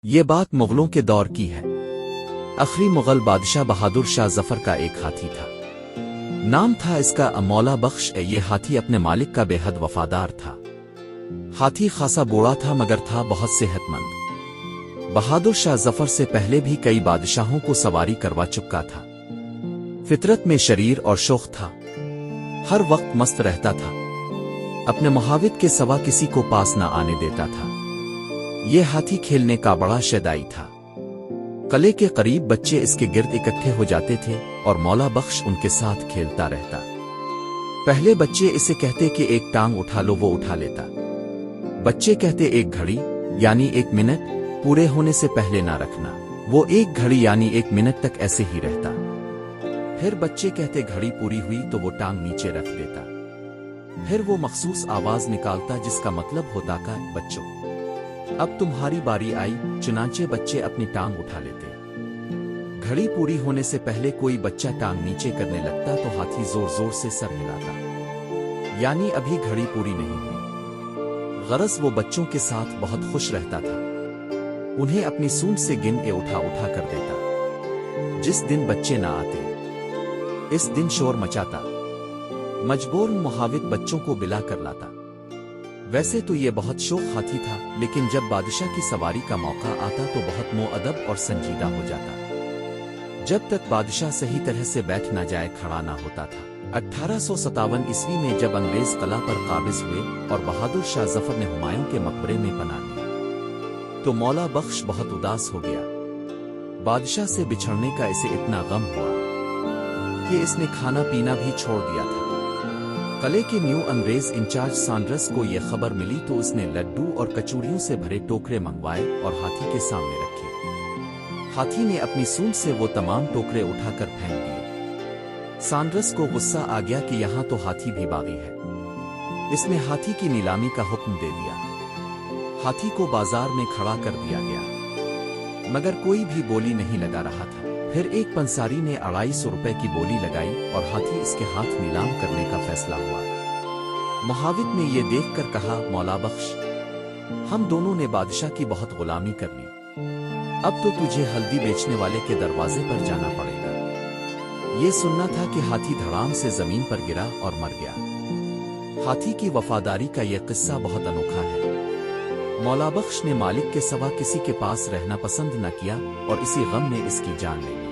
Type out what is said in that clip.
یہ بات مغلوں کے دور کی ہے۔ آخری مغل بادشاہ بہادر شاہ ظفر کا ایک ہاتھی تھا۔ نام تھا اس کا مولا بخش۔ یہ ہاتھی اپنے مالک کا بے حد وفادار تھا۔ ہاتھی خاصا بوڑھا تھا مگر تھا بہت صحت مند۔ بہادر شاہ ظفر سے پہلے بھی کئی بادشاہوں کو سواری کروا چکا تھا۔ فطرت میں شریر اور شوخ تھا، ہر وقت مست رہتا تھا، اپنے محاوت کے سوا کسی کو پاس نہ آنے دیتا تھا۔ یہ ہاتھی کھیلنے کا بڑا شیدائی تھا۔ قلعے کے قریب بچے اس کے گرد اکٹھے ہو جاتے تھے اور مولا بخش ان کے ساتھ کھیلتا رہتا۔ پہلے بچے اسے کہتے کہ ایک ٹانگ اٹھا لو، وہ اٹھا لیتا۔ بچے کہتے ایک گھڑی یعنی 1 منٹ پورے ہونے سے پہلے نہ رکھنا، وہ 1 گھڑی یعنی 1 منٹ تک ایسے ہی رہتا۔ پھر بچے کہتے گھڑی پوری ہوئی تو وہ ٹانگ نیچے رکھ دیتا۔ پھر وہ مخصوص آواز نکالتا جس کا مطلب ہوتا کہ بچوں اب تمہاری باری آئی، چنانچہ بچے اپنی ٹانگ اٹھا لیتے۔ گھڑی پوری ہونے سے پہلے کوئی بچہ ٹانگ نیچے کرنے لگتا تو ہاتھی زور زور سے سر ہلاتا، یعنی ابھی گھڑی پوری نہیں ہوئی۔ غرض وہ بچوں کے ساتھ بہت خوش رہتا تھا، انہیں اپنی سونڈ سے گن کے اٹھا اٹھا کر دیتا۔ جس دن بچے نہ آتے اس دن شور مچاتا، مجبور محاوت بچوں کو بلا کر لاتا۔ ویسے تو یہ بہت شوخ ہاتھی تھا، لیکن جب بادشاہ کی سواری کا موقع آتا تو بہت مؤدب اور سنجیدہ ہو جاتا۔ جب تک بادشاہ صحیح طرح سے بیٹھ نہ جائے کھڑا نہ ہوتا تھا۔ 1857 عیسوی میں جب انگریز قلعہ پر قابض ہوئے اور بہادر شاہ ظفر نے ہمایوں کے مقبرے میں پناہ لی تو مولا بخش بہت اداس ہو گیا۔ بادشاہ سے بچھڑنے کا اسے اتنا غم ہوا کہ اس نے کھانا پینا بھی چھوڑ دیا تھا۔ قلعے کے نیو انگریز انچارج سانڈرس کو یہ خبر ملی تو اس نے لڈو اور کچوریوں سے بھرے ٹوکرے منگوائے اور ہاتھی کے سامنے رکھے۔ ہاتھی نے اپنی سونڈ سے وہ تمام ٹوکرے اٹھا کر پھینک دیے۔ سانڈرس کو غصہ آ گیا کہ یہاں تو ہاتھی بھی باغی ہے۔ اس نے ہاتھی کی نیلامی کا حکم دے دیا۔ ہاتھی کو بازار میں کھڑا کر دیا گیا، مگر کوئی بھی بولی نہیں لگا رہا تھا۔ پھر ایک پنساری نے 250 روپے کی بولی لگائی اور ہاتھی اس کے ہاتھ نیلام کرنے کا فیصلہ ہوا۔ محاوت نے یہ دیکھ کر کہا، مولا بخش، ہم دونوں نے بادشاہ کی بہت غلامی کر لی، اب تو تجھے ہلدی بیچنے والے کے دروازے پر جانا پڑے گا۔ یہ سننا تھا کہ ہاتھی دھڑام سے زمین پر گرا اور مر گیا۔ ہاتھی کی وفاداری کا یہ قصہ بہت انوکھا ہے۔ مولا بخش نے مالک کے سوا کسی کے پاس رہنا پسند نہ کیا اور اسی غم نے اس کی جان لے لی۔